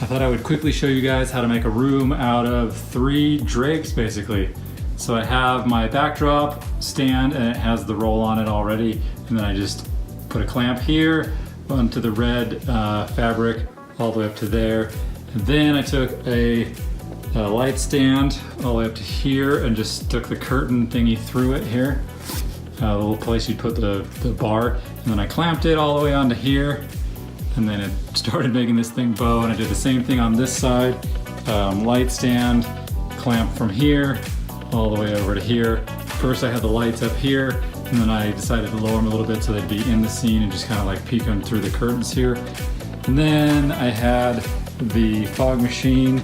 I thought I would quickly show you guys how to make a room out of 3 drapes basically. So I have my backdrop stand and it has the roll on it already, and then I just put a clamp here onto the red fabric all the way up to there. And then I took a light stand all the way up to here and just stuck the curtain thingy through it here. The little place you'd put the bar. And then I clamped it all the way onto here. And then it started making this thing bow, and I did the same thing on this side. Light stand, clamp from here all the way over to here. First I had the lights up here, and then I decided to lower them a little bit so they'd be in the scene and just kind of like peek them through the curtains here. And then I had the fog machine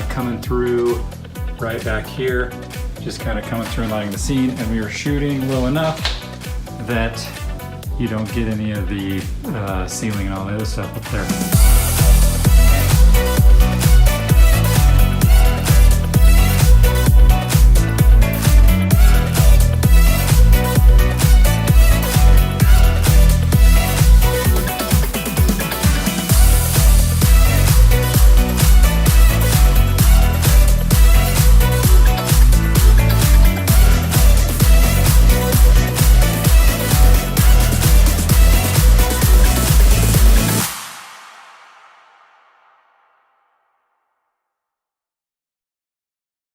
coming through right back here, just kind of coming through and lighting the scene, and we were shooting low enough that you don't get any of the ceiling and all the other stuff up there.